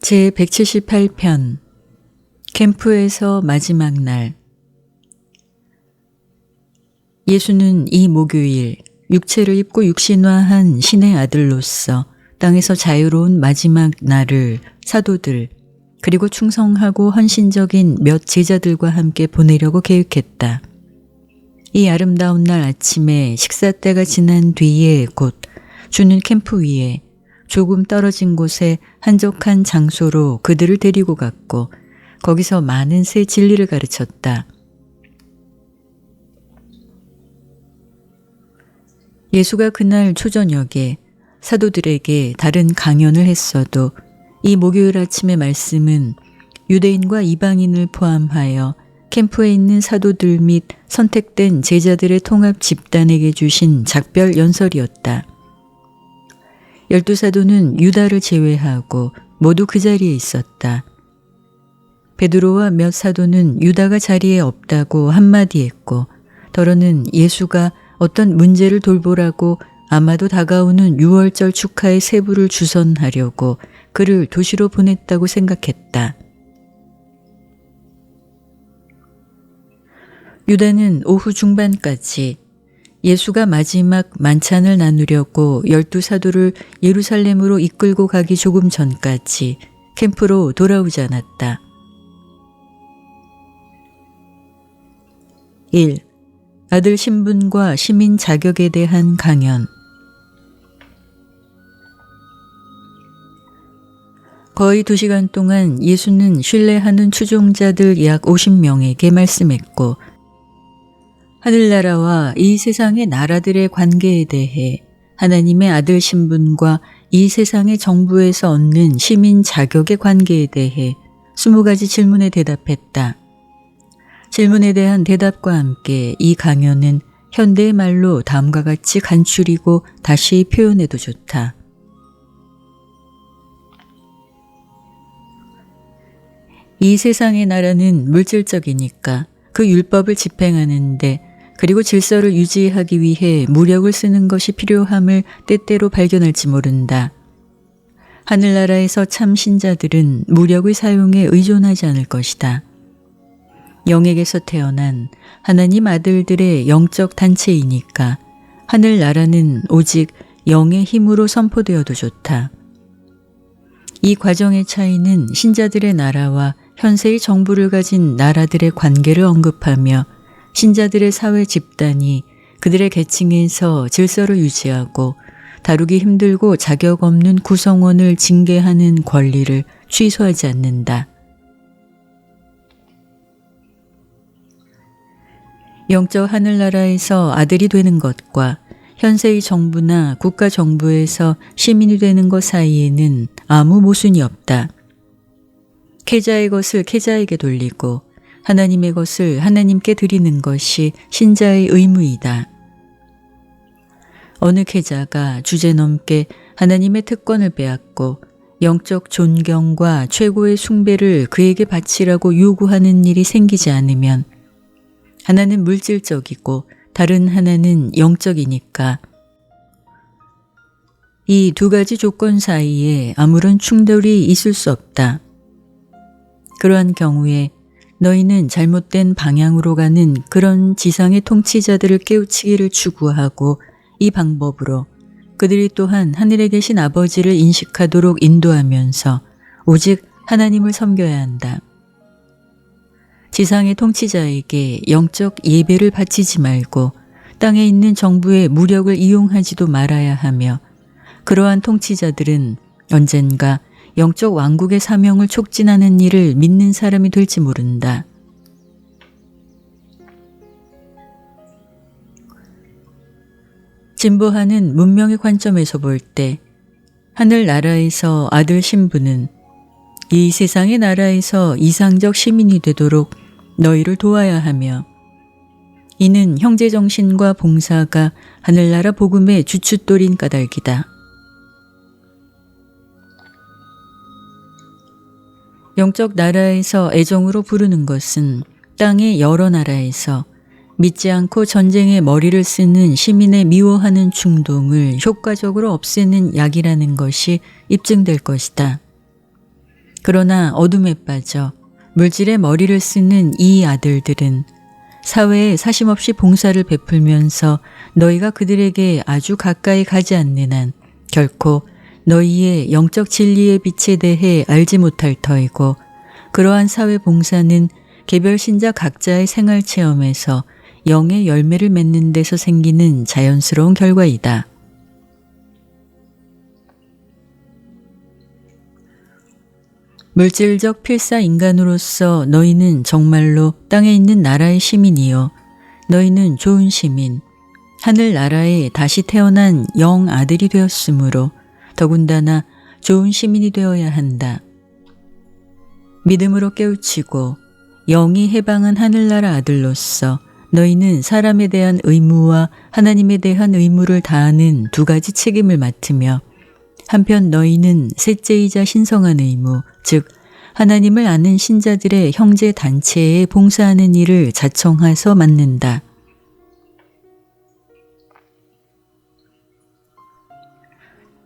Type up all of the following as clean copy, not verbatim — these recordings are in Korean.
제178편 캠프에서 마지막 날. 예수는 이 목요일 육체를 입고 육신화한 신의 아들로서 땅에서 자유로운 마지막 날을 사도들 그리고 충성하고 헌신적인 몇 제자들과 함께 보내려고 계획했다. 이 아름다운 날 아침에 식사 때가 지난 뒤에 곧 주는 캠프 위에 조금 떨어진 곳에 한적한 장소로 그들을 데리고 갔고 거기서 많은 새 진리를 가르쳤다. 예수가 그날 초저녁에 사도들에게 다른 강연을 했어도 이 목요일 아침의 말씀은 유대인과 이방인을 포함하여 캠프에 있는 사도들 및 선택된 제자들의 통합 집단에게 주신 작별 연설이었다. 12사도는 유다를 제외하고 모두 그 자리에 있었다. 베드로와 몇 사도는 유다가 자리에 없다고 한마디 했고 더러는 예수가 어떤 문제를 돌보라고 아마도 다가오는 유월절 축하의 세부를 주선하려고 그를 도시로 보냈다고 생각했다. 유다는 오후 중반까지 예수가 마지막 만찬을 나누려고 12사도를 예루살렘으로 이끌고 가기 조금 전까지 캠프로 돌아오지 않았다. 1. 아들 신분과 시민 자격에 대한 강연. 거의 2시간 동안 예수는 신뢰하는 추종자들 약 50명에게 말씀했고 하늘나라와 이 세상의 나라들의 관계에 대해 하나님의 아들 신분과 이 세상의 정부에서 얻는 시민 자격의 관계에 대해 20가지 질문에 대답했다. 질문에 대한 대답과 함께 이 강연은 현대의 말로 다음과 같이 간추리고 다시 표현해도 좋다. 이 세상의 나라는 물질적이니까 그 율법을 집행하는데 그리고 질서를 유지하기 위해 무력을 쓰는 것이 필요함을 때때로 발견할지 모른다. 하늘나라에서 참 신자들은 무력의 사용에 의존하지 않을 것이다. 영에게서 태어난 하나님 아들들의 영적 단체이니까 하늘나라는 오직 영의 힘으로 선포되어도 좋다. 이 과정의 차이는 신자들의 나라와 현세의 정부를 가진 나라들의 관계를 언급하며 신자들의 사회 집단이 그들의 계층에서 질서를 유지하고 다루기 힘들고 자격 없는 구성원을 징계하는 권리를 취소하지 않는다. 영적 하늘나라에서 아들이 되는 것과 현세의 정부나 국가 정부에서 시민이 되는 것 사이에는 아무 모순이 없다. 계자의 것을 계자에게 돌리고 하나님의 것을 하나님께 드리는 것이 신자의 의무이다. 어느 계자가 주제넘게 하나님의 특권을 빼앗고 영적 존경과 최고의 숭배를 그에게 바치라고 요구하는 일이 생기지 않으면 하나는 물질적이고 다른 하나는 영적이니까 이 두 가지 조건 사이에 아무런 충돌이 있을 수 없다. 그러한 경우에 너희는 잘못된 방향으로 가는 그런 지상의 통치자들을 깨우치기를 추구하고 이 방법으로 그들이 또한 하늘에 계신 아버지를 인식하도록 인도하면서 오직 하나님을 섬겨야 한다. 지상의 통치자에게 영적 예배를 바치지 말고 땅에 있는 정부의 무력을 이용하지도 말아야 하며 그러한 통치자들은 언젠가 영적 왕국의 사명을 촉진하는 일을 믿는 사람이 될지 모른다. 진보하는 문명의 관점에서 볼 때 하늘나라에서 아들 신부는 이 세상의 나라에서 이상적 시민이 되도록 너희를 도와야 하며 이는 형제정신과 봉사가 하늘나라 복음의 주춧돌인 까닭이다. 영적 나라에서 애정으로 부르는 것은 땅의 여러 나라에서 믿지 않고 전쟁에 머리를 쓰는 시민의 미워하는 충동을 효과적으로 없애는 약이라는 것이 입증될 것이다. 그러나 어둠에 빠져 물질의 머리를 쓰는 이 아들들은 사회에 사심없이 봉사를 베풀면서 너희가 그들에게 아주 가까이 가지 않는 한 결코 너희의 영적 진리의 빛에 대해 알지 못할 터이고, 그러한 사회 봉사는 개별 신자 각자의 생활 체험에서 영의 열매를 맺는 데서 생기는 자연스러운 결과이다. 물질적 필사 인간으로서 너희는 정말로 땅에 있는 나라의 시민이요, 너희는 좋은 시민, 하늘나라에 다시 태어난 영 아들이 되었으므로 더군다나 좋은 시민이 되어야 한다. 믿음으로 깨우치고 영이 해방한 하늘나라 아들로서 너희는 사람에 대한 의무와 하나님에 대한 의무를 다하는 두 가지 책임을 맡으며, 한편 너희는 셋째이자 신성한 의무, 즉 하나님을 아는 신자들의 형제 단체에 봉사하는 일을 자청하서 맡는다.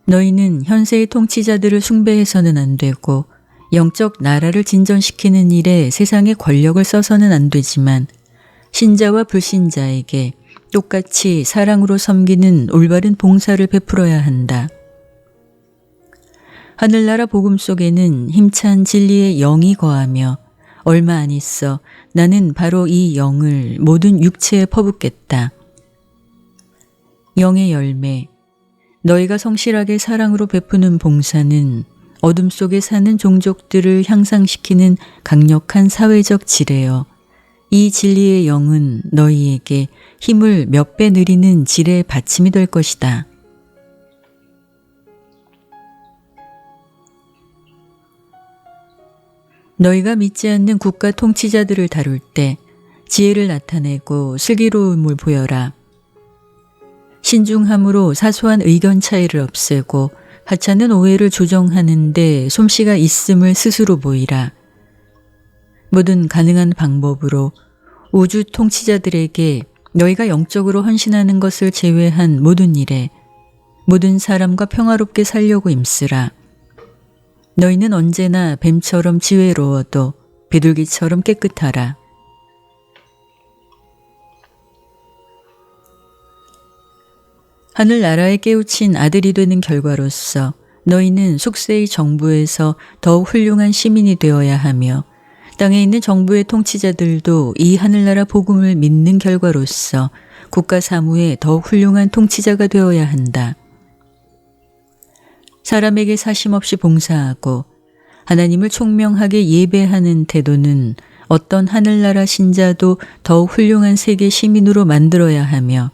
너희는 현세의 통치자들을 숭배해서는 안 되고 영적 나라를 진전시키는 일에 세상의 권력을 써서는 안 되지만, 신자와 불신자에게 똑같이 사랑으로 섬기는 올바른 봉사를 베풀어야 한다. 하늘나라 복음 속에는 힘찬 진리의 영이 거하며 얼마 안 있어 나는 바로 이 영을 모든 육체에 퍼붓겠다. 영의 열매, 너희가 성실하게 사랑으로 베푸는 봉사는 어둠 속에 사는 종족들을 향상시키는 강력한 사회적 지뢰여, 이 진리의 영은 너희에게 힘을 몇 배 늘리는 지뢰의 받침이 될 것이다. 너희가 믿지 않는 국가 통치자들을 다룰 때 지혜를 나타내고 슬기로움을 보여라. 신중함으로 사소한 의견 차이를 없애고 하찮은 오해를 조정하는 데 솜씨가 있음을 스스로 보이라. 모든 가능한 방법으로 우주 통치자들에게 너희가 영적으로 헌신하는 것을 제외한 모든 일에 모든 사람과 평화롭게 살려고 힘쓰라. 너희는 언제나 뱀처럼 지혜로워도 비둘기처럼 깨끗하라. 하늘나라에 깨우친 아들이 되는 결과로서 너희는 속세의 정부에서 더욱 훌륭한 시민이 되어야 하며, 땅에 있는 정부의 통치자들도 이 하늘나라 복음을 믿는 결과로서 국가 사무에 더욱 훌륭한 통치자가 되어야 한다. 사람에게 사심없이 봉사하고 하나님을 총명하게 예배하는 태도는 어떤 하늘나라 신자도 더욱 훌륭한 세계 시민으로 만들어야 하며,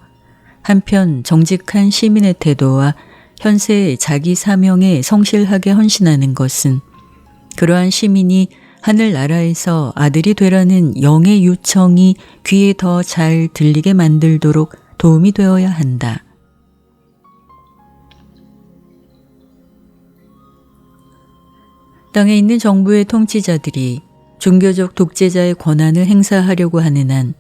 한편 정직한 시민의 태도와 현세의 자기 사명에 성실하게 헌신하는 것은 그러한 시민이 하늘나라에서 아들이 되라는 영의 요청이 귀에 더 잘 들리게 만들도록 도움이 되어야 한다. 땅에 있는 정부의 통치자들이 종교적 독재자의 권한을 행사하려고 하는 한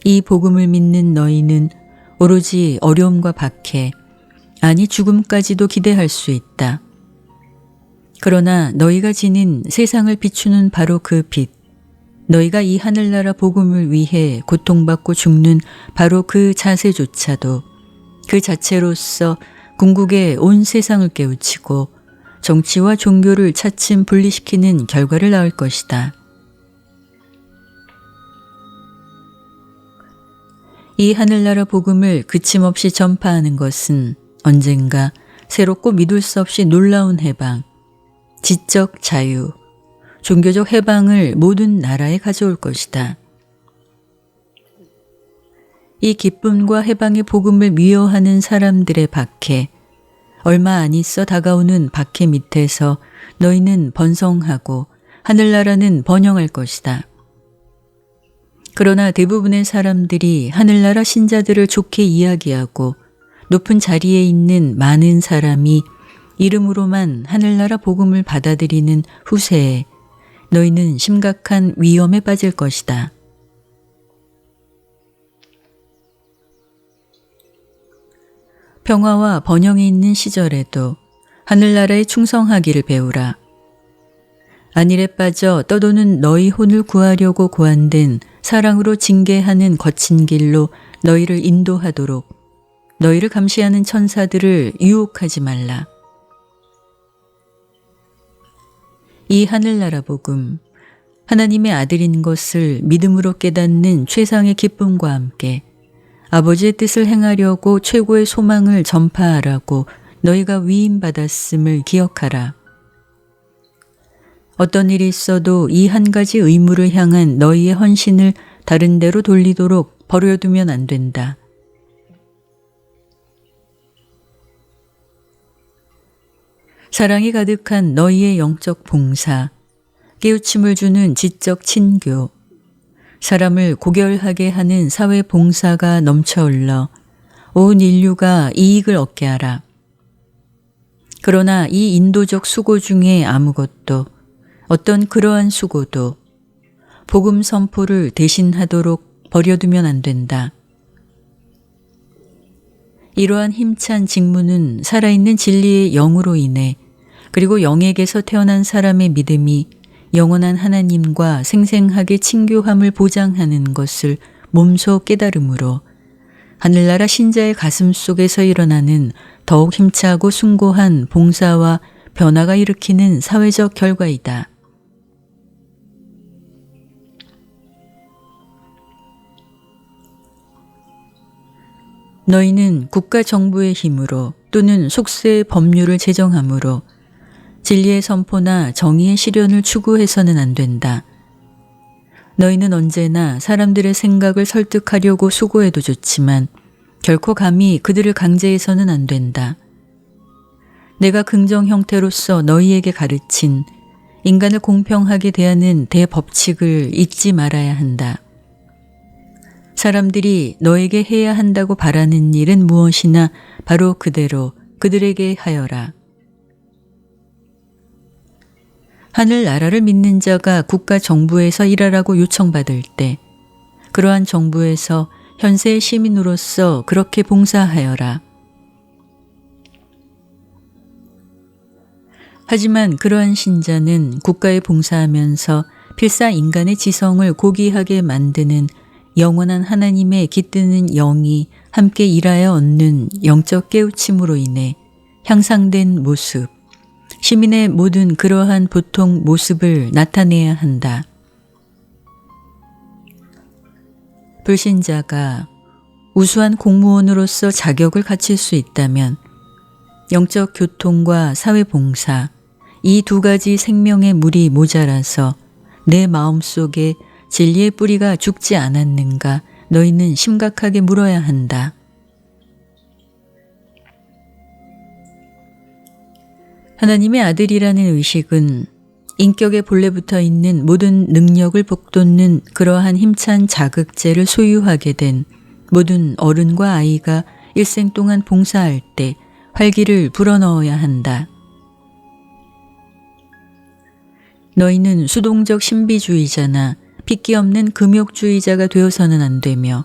이 복음을 믿는 너희는 오로지 어려움과 박해, 아니 죽음까지도 기대할 수 있다. 그러나 너희가 지닌 세상을 비추는 바로 그 빛, 너희가 이 하늘나라 복음을 위해 고통받고 죽는 바로 그 자세조차도 그 자체로서 궁극의 온 세상을 깨우치고 정치와 종교를 차츰 분리시키는 결과를 낳을 것이다. 이 하늘나라 복음을 그침없이 전파하는 것은 언젠가 새롭고 믿을 수 없이 놀라운 해방, 지적 자유, 종교적 해방을 모든 나라에 가져올 것이다. 이 기쁨과 해방의 복음을 미워하는 사람들의 박해, 얼마 안 있어 다가오는 박해 밑에서 너희는 번성하고 하늘나라는 번영할 것이다. 그러나 대부분의 사람들이 하늘나라 신자들을 좋게 이야기하고 높은 자리에 있는 많은 사람이 이름으로만 하늘나라 복음을 받아들이는 후세에 너희는 심각한 위험에 빠질 것이다. 평화와 번영이 있는 시절에도 하늘나라에 충성하기를 배우라. 안일에 빠져 떠도는 너희 혼을 구하려고 고안된 사랑으로 징계하는 거친 길로 너희를 인도하도록 너희를 감시하는 천사들을 유혹하지 말라. 이 하늘나라 복음, 하나님의 아들인 것을 믿음으로 깨닫는 최상의 기쁨과 함께 아버지의 뜻을 행하려고 최고의 소망을 전파하라고 너희가 위임받았음을 기억하라. 어떤 일이 있어도 이 한 가지 의무를 향한 너희의 헌신을 다른 데로 돌리도록 버려두면 안 된다. 사랑이 가득한 너희의 영적 봉사, 깨우침을 주는 지적 친교, 사람을 고결하게 하는 사회 봉사가 넘쳐흘러 온 인류가 이익을 얻게 하라. 그러나 이 인도적 수고 중에 아무것도, 어떤 그러한 수고도 복음 선포를 대신하도록 버려두면 안 된다. 이러한 힘찬 직무는 살아있는 진리의 영으로 인해 그리고 영에게서 태어난 사람의 믿음이 영원한 하나님과 생생하게 친교함을 보장하는 것을 몸소 깨달음으로 하늘나라 신자의 가슴 속에서 일어나는 더욱 힘차고 숭고한 봉사와 변화가 일으키는 사회적 결과이다. 너희는 국가 정부의 힘으로 또는 속세의 법률을 제정함으로 진리의 선포나 정의의 실현을 추구해서는 안 된다. 너희는 언제나 사람들의 생각을 설득하려고 수고해도 좋지만 결코 감히 그들을 강제해서는 안 된다. 내가 긍정 형태로서 너희에게 가르친 인간을 공평하게 대하는 대법칙을 잊지 말아야 한다. 사람들이 너에게 해야 한다고 바라는 일은 무엇이나 바로 그대로 그들에게 하여라. 하늘나라를 믿는 자가 국가 정부에서 일하라고 요청받을 때 그러한 정부에서 현세의 시민으로서 그렇게 봉사하여라. 하지만 그러한 신자는 국가에 봉사하면서 필사 인간의 지성을 고귀하게 만드는 영원한 하나님의 깃드는 영이 함께 일하여 얻는 영적 깨우침으로 인해 향상된 모습, 시민의 모든 그러한 보통 모습을 나타내야 한다. 불신자가 우수한 공무원으로서 자격을 갖출 수 있다면 영적 교통과 사회봉사, 이 두 가지 생명의 물이 모자라서 내 마음속에 진리의 뿌리가 죽지 않았는가 너희는 심각하게 물어야 한다. 하나님의 아들이라는 의식은 인격에 본래부터 있는 모든 능력을 북돋는 그러한 힘찬 자극제를 소유하게 된 모든 어른과 아이가 일생 동안 봉사할 때 활기를 불어넣어야 한다. 너희는 수동적 신비주의자나 핏기 없는 금욕주의자가 되어서는 안 되며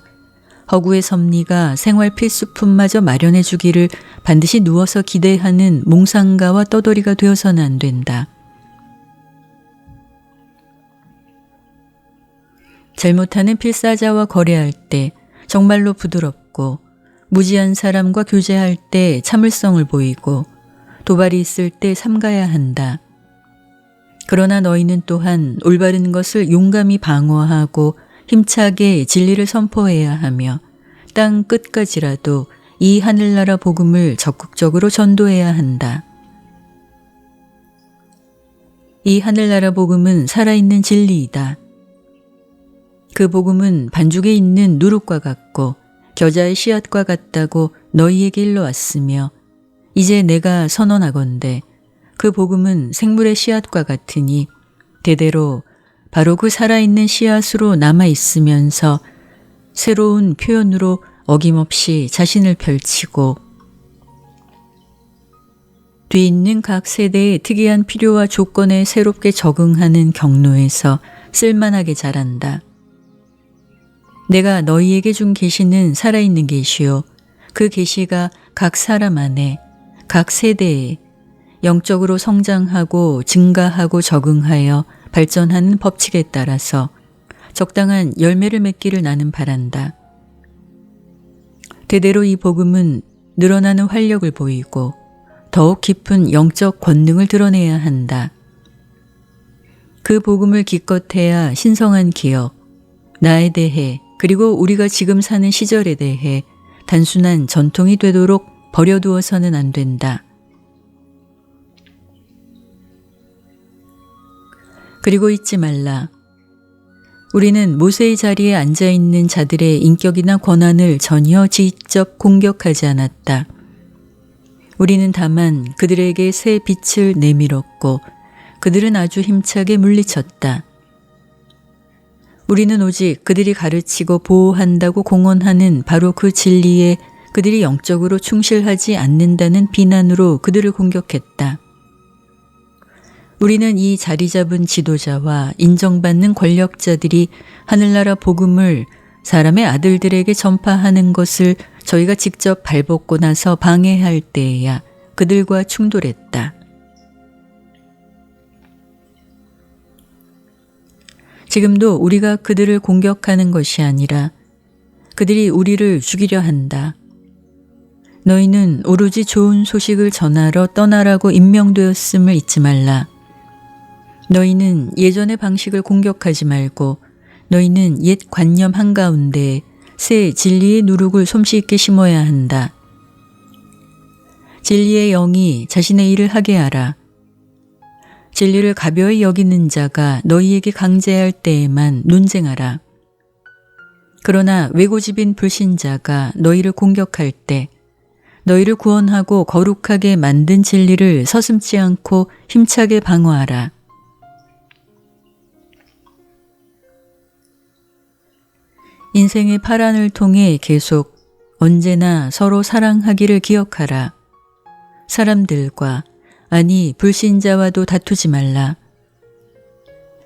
허구의 섭리가 생활 필수품마저 마련해 주기를 반드시 누워서 기대하는 몽상가와 떠돌이가 되어서는 안 된다. 잘못하는 필사자와 거래할 때 정말로 부드럽고 무지한 사람과 교제할 때 참을성을 보이고 도발이 있을 때 삼가야 한다. 그러나 너희는 또한 올바른 것을 용감히 방어하고 힘차게 진리를 선포해야 하며 땅 끝까지라도 이 하늘나라 복음을 적극적으로 전도해야 한다. 이 하늘나라 복음은 살아있는 진리이다. 그 복음은 반죽에 있는 누룩과 같고 겨자의 씨앗과 같다고 너희에게 일러왔으며 이제 내가 선언하건대 그 복음은 생물의 씨앗과 같으니 대대로 바로 그 살아있는 씨앗으로 남아있으면서 새로운 표현으로 어김없이 자신을 펼치고 뒤있는 각 세대의 특이한 필요와 조건에 새롭게 적응하는 경로에서 쓸만하게 자란다. 내가 너희에게 준 계시는 살아있는 계시요 그 계시가 각 사람 안에 각 세대에 영적으로 성장하고 증가하고 적응하여 발전하는 법칙에 따라서 적당한 열매를 맺기를 나는 바란다. 대대로 이 복음은 늘어나는 활력을 보이고 더욱 깊은 영적 권능을 드러내야 한다. 그 복음을 기껏해야 신성한 기억, 나에 대해 그리고 우리가 지금 사는 시절에 대해 단순한 전통이 되도록 버려두어서는 안 된다. 그리고 잊지 말라. 우리는 모세의 자리에 앉아있는 자들의 인격이나 권한을 전혀 직접 공격하지 않았다. 우리는 다만 그들에게 새 빛을 내밀었고 그들은 아주 힘차게 물리쳤다. 우리는 오직 그들이 가르치고 보호한다고 공언하는 바로 그 진리에 그들이 영적으로 충실하지 않는다는 비난으로 그들을 공격했다. 우리는 이 자리 잡은 지도자와 인정받는 권력자들이 하늘나라 복음을 사람의 아들들에게 전파하는 것을 저희가 직접 발벗고 나서 방해할 때에야 그들과 충돌했다. 지금도 우리가 그들을 공격하는 것이 아니라 그들이 우리를 죽이려 한다. 너희는 오로지 좋은 소식을 전하러 떠나라고 임명되었음을 잊지 말라. 너희는 예전의 방식을 공격하지 말고 너희는 옛 관념 한가운데 새 진리의 누룩을 솜씨있게 심어야 한다. 진리의 영이 자신의 일을 하게 하라. 진리를 가벼이 여기는 자가 너희에게 강제할 때에만 논쟁하라. 그러나 외고집인 불신자가 너희를 공격할 때 너희를 구원하고 거룩하게 만든 진리를 서슴지 않고 힘차게 방어하라. 인생의 파란을 통해 계속 언제나 서로 사랑하기를 기억하라. 사람들과 아니 불신자와도 다투지 말라.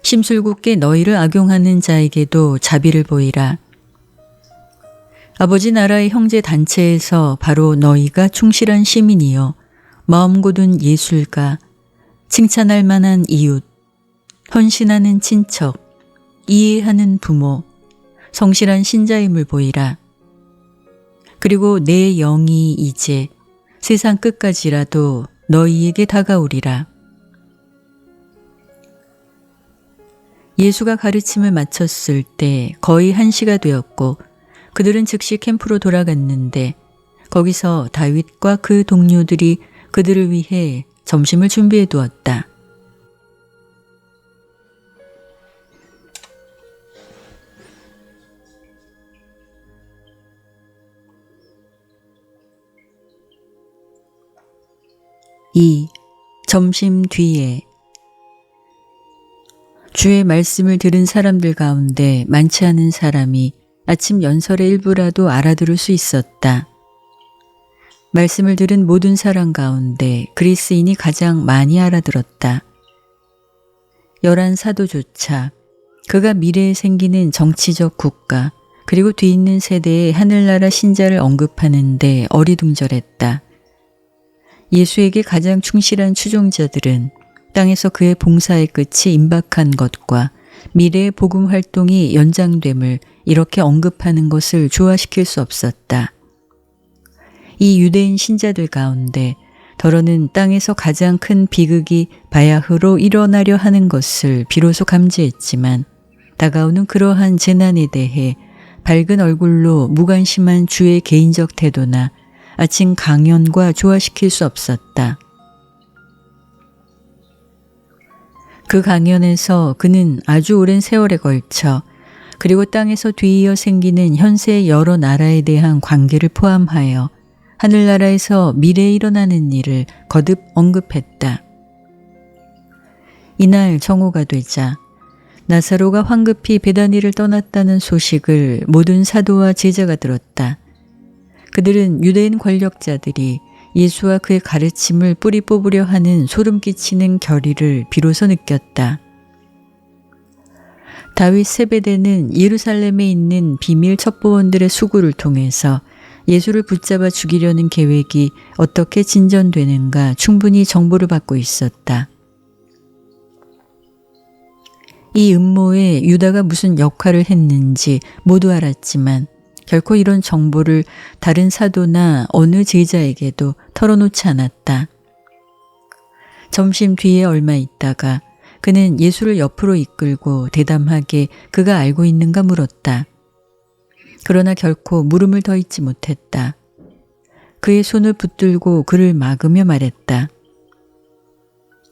심술궂게 너희를 악용하는 자에게도 자비를 보이라. 아버지 나라의 형제 단체에서 바로 너희가 충실한 시민이요 마음 고든 예술가, 칭찬할 만한 이웃, 헌신하는 친척, 이해하는 부모, 성실한 신자임을 보이라. 그리고 내 영이 이제 세상 끝까지라도 너희에게 다가오리라. 예수가 가르침을 마쳤을 때 거의 1시가 되었고 그들은 즉시 캠프로 돌아갔는데 거기서 다윗과 그 동료들이 그들을 위해 점심을 준비해 두었다. 이 점심 뒤에 주의 말씀을 들은 사람들 가운데 많지 않은 사람이 아침 연설의 일부라도 알아들을 수 있었다. 말씀을 들은 모든 사람 가운데 그리스인이 가장 많이 알아들었다. 11 사도조차 그가 미래에 생기는 정치적 국가 그리고 뒤있는 세대의 하늘나라 신자를 언급하는데 어리둥절했다. 예수에게 가장 충실한 추종자들은 땅에서 그의 봉사의 끝이 임박한 것과 미래의 복음 활동이 연장됨을 이렇게 언급하는 것을 조화시킬 수 없었다. 이 유대인 신자들 가운데 더러는 땅에서 가장 큰 비극이 바야흐로 일어나려 하는 것을 비로소 감지했지만 다가오는 그러한 재난에 대해 밝은 얼굴로 무관심한 주의 개인적 태도나 아침 강연과 조화시킬 수 없었다. 그 강연에서 그는 아주 오랜 세월에 걸쳐 그리고 땅에서 뒤이어 생기는 현세의 여러 나라에 대한 관계를 포함하여 하늘나라에서 미래에 일어나는 일을 거듭 언급했다. 이날 정오가 되자 나사로가 황급히 베다니를 떠났다는 소식을 모든 사도와 제자가 들었다. 그들은 유대인 권력자들이 예수와 그의 가르침을 뿌리 뽑으려 하는 소름 끼치는 결의를 비로소 느꼈다. 다윗 세베대는 예루살렘에 있는 비밀 첩보원들의 수구를 통해서 예수를 붙잡아 죽이려는 계획이 어떻게 진전되는가 충분히 정보를 받고 있었다. 이 음모에 유다가 무슨 역할을 했는지 모두 알았지만 결코 이런 정보를 다른 사도나 어느 제자에게도 털어놓지 않았다. 점심 뒤에 얼마 있다가 그는 예수를 옆으로 이끌고 대담하게 그가 알고 있는가 물었다. 그러나 결코 물음을 더 잊지 못했다. 그의 손을 붙들고 그를 막으며 말했다.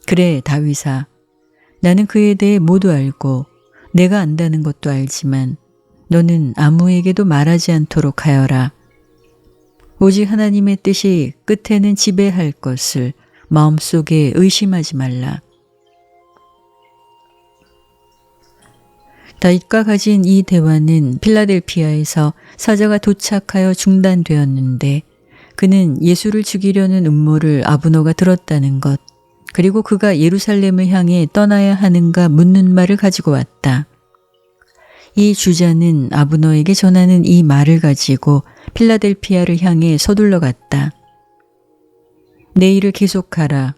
그래, 다윗아. 나는 그에 대해 모두 알고 내가 안다는 것도 알지만 너는 아무에게도 말하지 않도록 하여라. 오직 하나님의 뜻이 끝에는 지배할 것을 마음속에 의심하지 말라. 다윗과 가진 이 대화는 필라델피아에서 사자가 도착하여 중단되었는데 그는 예수를 죽이려는 음모를 아브너가 들었다는 것, 그리고 그가 예루살렘을 향해 떠나야 하는가 묻는 말을 가지고 왔다. 이 주자는 아브너에게 전하는 이 말을 가지고 필라델피아를 향해 서둘러 갔다. 내 일을 계속하라.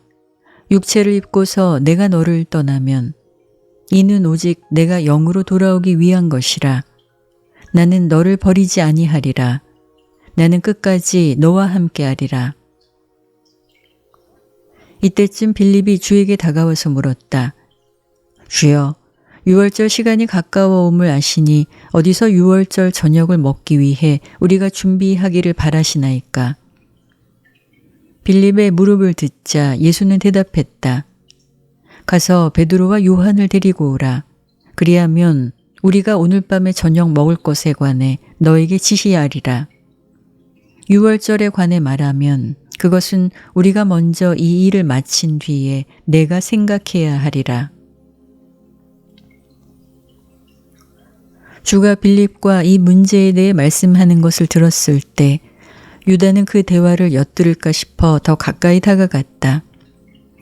육체를 입고서 내가 너를 떠나면 이는 오직 내가 영으로 돌아오기 위한 것이라. 나는 너를 버리지 아니하리라. 나는 끝까지 너와 함께하리라. 이때쯤 빌립이 주에게 다가와서 물었다. 주여, 유월절 시간이 가까워옴을 아시니 어디서 유월절 저녁을 먹기 위해 우리가 준비하기를 바라시나이까? 빌립의 무릎을 듣자 예수는 대답했다. 가서 베드로와 요한을 데리고 오라. 그리하면 우리가 오늘 밤에 저녁 먹을 것에 관해 너에게 지시하리라. 유월절에 관해 말하면 그것은 우리가 먼저 이 일을 마친 뒤에 내가 생각해야 하리라. 주가 빌립과 이 문제에 대해 말씀하는 것을 들었을 때 유다는 그 대화를 엿들을까 싶어 더 가까이 다가갔다.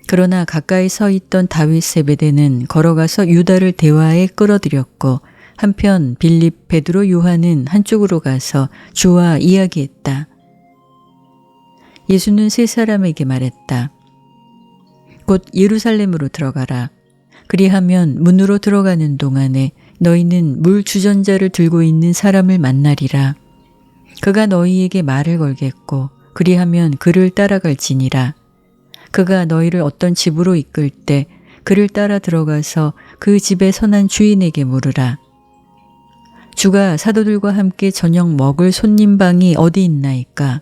그러나 가까이 서 있던 다윗 세베대는 걸어가서 유다를 대화에 끌어들였고 한편 빌립, 베드로, 요한은 한쪽으로 가서 주와 이야기했다. 예수는 세 사람에게 말했다. 곧 예루살렘으로 들어가라. 그리하면 문으로 들어가는 동안에 너희는 물 주전자를 들고 있는 사람을 만나리라. 그가 너희에게 말을 걸겠고 그리하면 그를 따라갈지니라. 그가 너희를 어떤 집으로 이끌 때 그를 따라 들어가서 그 집의 선한 주인에게 물으라. 주가 사도들과 함께 저녁 먹을 손님방이 어디 있나이까?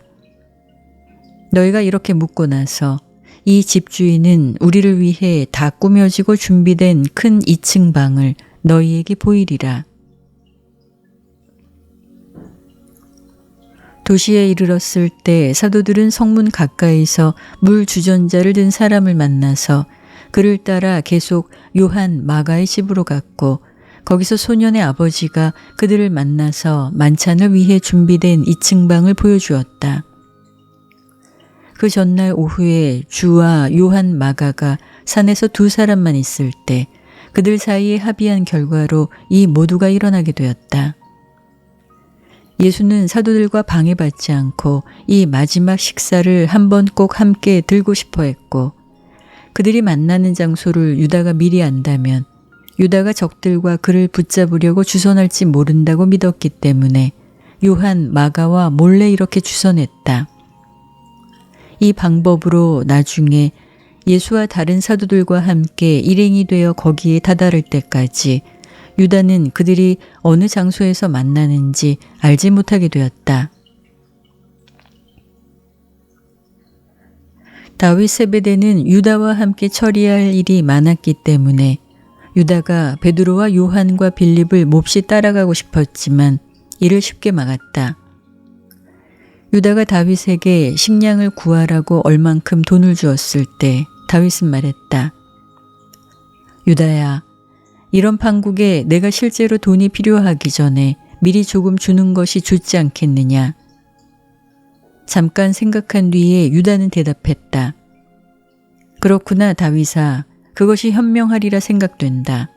너희가 이렇게 묻고 나서 이 집주인은 우리를 위해 다 꾸며지고 준비된 큰 2층 방을 너희에게 보이리라. 도시에 이르렀을 때 사도들은 성문 가까이서 물 주전자를 든 사람을 만나서 그를 따라 계속 요한 마가의 집으로 갔고 거기서 소년의 아버지가 그들을 만나서 만찬을 위해 준비된 2층 방을 보여주었다. 그 전날 오후에 주와 요한 마가가 산에서 두 사람만 있을 때 그들 사이에 합의한 결과로 이 모두가 일어나게 되었다. 예수는 사도들과 방해받지 않고 이 마지막 식사를 한번 꼭 함께 들고 싶어 했고 그들이 만나는 장소를 유다가 미리 안다면 유다가 적들과 그를 붙잡으려고 주선할지 모른다고 믿었기 때문에 요한 마가와 몰래 이렇게 주선했다. 이 방법으로 나중에 예수와 다른 사도들과 함께 일행이 되어 거기에 다다를 때까지 유다는 그들이 어느 장소에서 만나는지 알지 못하게 되었다. 다윗 세베대는 유다와 함께 처리할 일이 많았기 때문에 유다가 베드로와 요한과 빌립을 몹시 따라가고 싶었지만 이를 쉽게 막았다. 유다가 다윗에게 식량을 구하라고 얼만큼 돈을 주었을 때 다윗은 말했다. 유다야, 이런 판국에 내가 실제로 돈이 필요하기 전에 미리 조금 주는 것이 좋지 않겠느냐. 잠깐 생각한 뒤에 유다는 대답했다. 그렇구나 다윗아, 그것이 현명하리라 생각된다.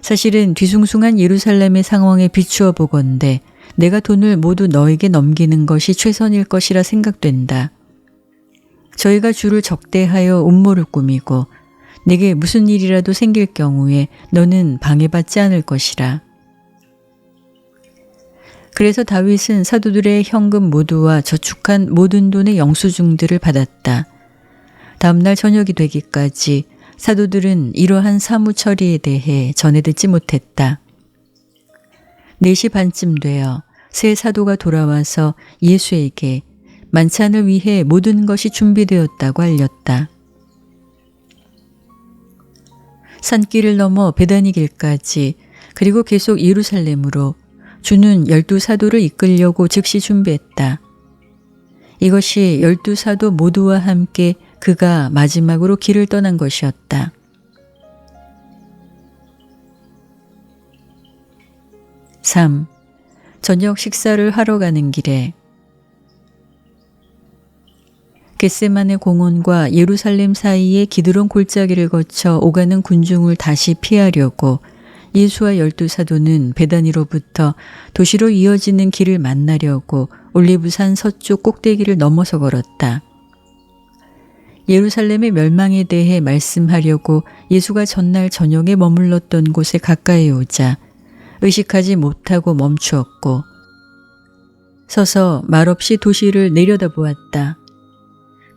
사실은 뒤숭숭한 예루살렘의 상황에 비추어 보건대 내가 돈을 모두 너에게 넘기는 것이 최선일 것이라 생각된다. 저희가 주를 적대하여 음모를 꾸미고 내게 무슨 일이라도 생길 경우에 너는 방해받지 않을 것이라. 그래서 다윗은 사도들의 현금 모두와 저축한 모든 돈의 영수증들을 받았다. 다음날 저녁이 되기까지 사도들은 이러한 사무 처리에 대해 전해 듣지 못했다. 4시 반쯤 되어 새 사도가 돌아와서 예수에게 만찬을 위해 모든 것이 준비되었다고 알렸다. 산길을 넘어 베다니 길까지 그리고 계속 예루살렘으로 주는 12사도를 이끌려고 즉시 준비했다. 이것이 12사도 모두와 함께 그가 마지막으로 길을 떠난 것이었다. (3) 저녁 식사를 하러 가는 길에 겟세마네 공원과 예루살렘 사이의 기드론 골짜기를 거쳐 오가는 군중을 다시 피하려고 예수와 12사도는 베다니로부터 도시로 이어지는 길을 만나려고 올리브산 서쪽 꼭대기를 넘어서 걸었다. 예루살렘의 멸망에 대해 말씀하려고 예수가 전날 저녁에 머물렀던 곳에 가까이 오자 의식하지 못하고 멈추었고 서서 말없이 도시를 내려다보았다.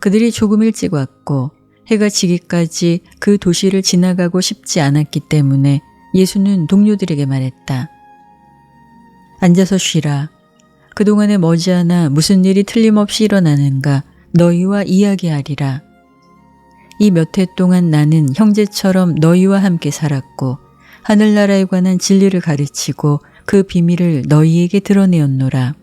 그들이 조금 일찍 왔고 해가 지기까지 그 도시를 지나가고 싶지 않았기 때문에 예수는 동료들에게 말했다. 앉아서 쉬라. 그동안에 머지않아 무슨 일이 틀림없이 일어나는가 너희와 이야기하리라. 이 몇 해 동안 나는 형제처럼 너희와 함께 살았고 하늘나라에 관한 진리를 가르치고 그 비밀을 너희에게 드러내었노라.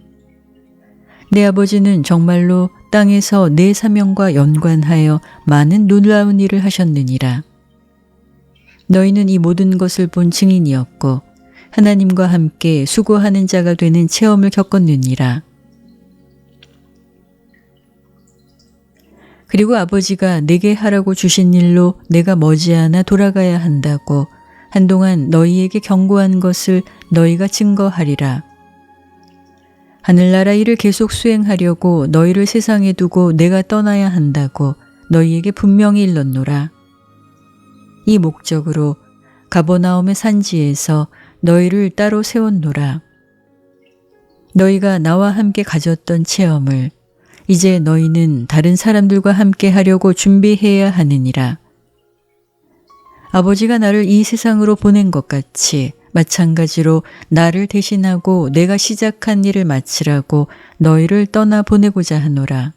내 아버지는 정말로 땅에서 내 사명과 연관하여 많은 놀라운 일을 하셨느니라. 너희는 이 모든 것을 본 증인이었고 하나님과 함께 수고하는 자가 되는 체험을 겪었느니라. 그리고 아버지가 내게 하라고 주신 일로 내가 머지않아 돌아가야 한다고 한동안 너희에게 경고한 것을 너희가 증거하리라. 하늘나라 일을 계속 수행하려고 너희를 세상에 두고 내가 떠나야 한다고 너희에게 분명히 일렀노라. 이 목적으로 가버나움의 산지에서 너희를 따로 세웠노라. 너희가 나와 함께 가졌던 체험을 이제 너희는 다른 사람들과 함께 하려고 준비해야 하느니라. 아버지가 나를 이 세상으로 보낸 것 같이 마찬가지로 나를 대신하고 내가 시작한 일을 마치라고 너희를 떠나 보내고자 하노라.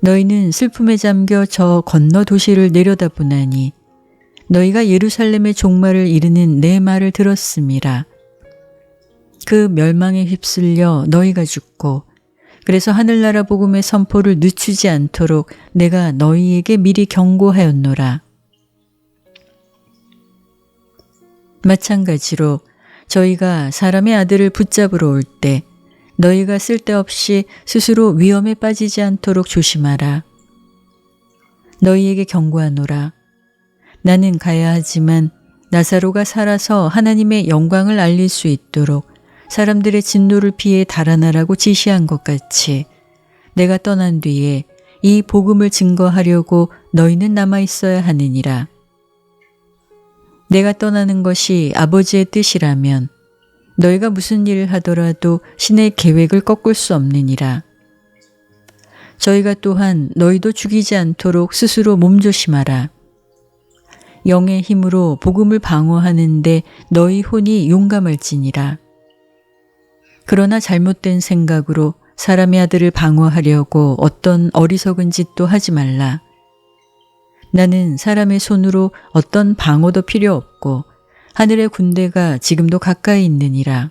너희는 슬픔에 잠겨 저 건너 도시를 내려다보나니 너희가 예루살렘의 종말을 이르는 내 말을 들었음이라. 그 멸망에 휩쓸려 너희가 죽고 그래서 하늘나라 복음의 선포를 늦추지 않도록 내가 너희에게 미리 경고하였노라. 마찬가지로 저희가 사람의 아들을 붙잡으러 올 때 너희가 쓸데없이 스스로 위험에 빠지지 않도록 조심하라. 너희에게 경고하노라. 나는 가야 하지만 나사로가 살아서 하나님의 영광을 알릴 수 있도록 사람들의 진노를 피해 달아나라고 지시한 것 같이 내가 떠난 뒤에 이 복음을 증거하려고 너희는 남아 있어야 하느니라. 내가 떠나는 것이 아버지의 뜻이라면 너희가 무슨 일을 하더라도 신의 계획을 꺾을 수 없느니라. 저희가 또한 너희도 죽이지 않도록 스스로 몸조심하라. 영의 힘으로 복음을 방어하는데 너희 혼이 용감할지니라. 그러나 잘못된 생각으로 사람의 아들을 방어하려고 어떤 어리석은 짓도 하지 말라. 나는 사람의 손으로 어떤 방어도 필요 없고 하늘의 군대가 지금도 가까이 있느니라.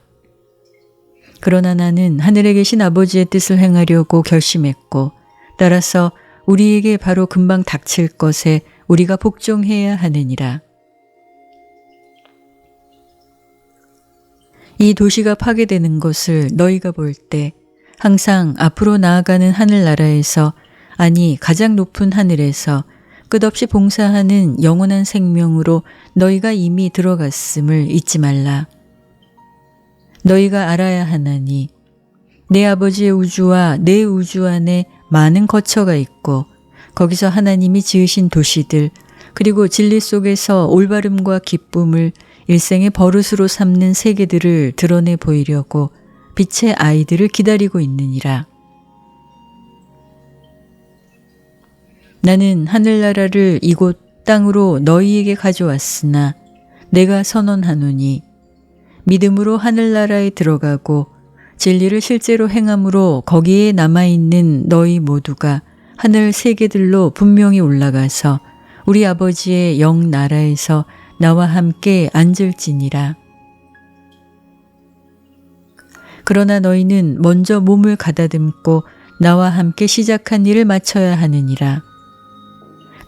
그러나 나는 하늘에 계신 아버지의 뜻을 행하려고 결심했고 따라서 우리에게 바로 금방 닥칠 것에 우리가 복종해야 하느니라. 이 도시가 파괴되는 것을 너희가 볼 때 항상 앞으로 나아가는 하늘나라에서 아니 가장 높은 하늘에서 끝없이 봉사하는 영원한 생명으로 너희가 이미 들어갔음을 잊지 말라. 너희가 알아야 하나니 내 아버지의 우주와 내 우주 안에 많은 거처가 있고 거기서 하나님이 지으신 도시들 그리고 진리 속에서 올바름과 기쁨을 일생의 버릇으로 삼는 세계들을 드러내 보이려고 빛의 아이들을 기다리고 있느니라. 나는 하늘나라를 이곳 땅으로 너희에게 가져왔으나 내가 선언하노니 믿음으로 하늘나라에 들어가고 진리를 실제로 행함으로 거기에 남아있는 너희 모두가 하늘 세계들로 분명히 올라가서 우리 아버지의 영나라에서 나와 함께 앉을지니라. 그러나 너희는 먼저 몸을 가다듬고 나와 함께 시작한 일을 마쳐야 하느니라.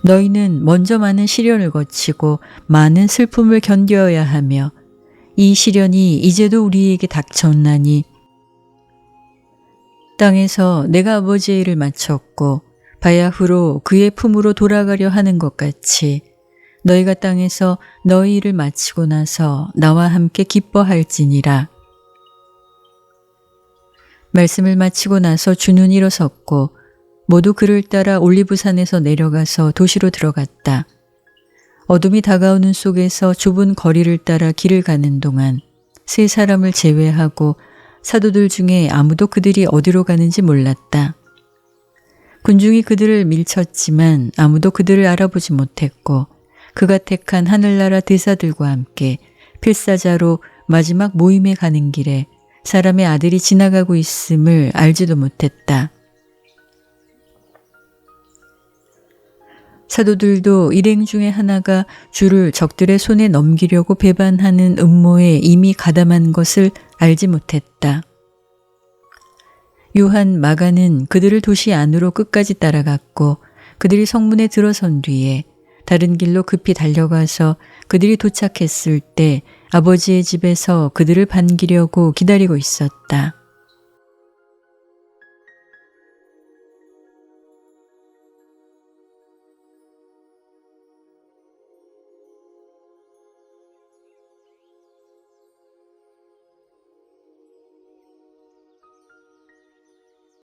너희는 먼저 많은 시련을 거치고 많은 슬픔을 견뎌야 하며 이 시련이 이제도 우리에게 닥쳤나니 땅에서 내가 아버지의 일을 마쳤고 바야흐로 그의 품으로 돌아가려 하는 것 같이 너희가 땅에서 너희 일을 마치고 나서 나와 함께 기뻐할지니라. 말씀을 마치고 나서 주는 일어섰고 모두 그를 따라 올리브산에서 내려가서 도시로 들어갔다. 어둠이 다가오는 속에서 좁은 거리를 따라 길을 가는 동안 세 사람을 제외하고 사도들 중에 아무도 그들이 어디로 가는지 몰랐다. 군중이 그들을 밀쳤지만 아무도 그들을 알아보지 못했고 그가 택한 하늘나라 대사들과 함께 필사자로 마지막 모임에 가는 길에 사람의 아들이 지나가고 있음을 알지도 못했다. 사도들도 일행 중에 하나가 주를 적들의 손에 넘기려고 배반하는 음모에 이미 가담한 것을 알지 못했다. 요한 마가는 그들을 도시 안으로 끝까지 따라갔고 그들이 성문에 들어선 뒤에 다른 길로 급히 달려가서 그들이 도착했을 때 아버지의 집에서 그들을 반기려고 기다리고 있었다.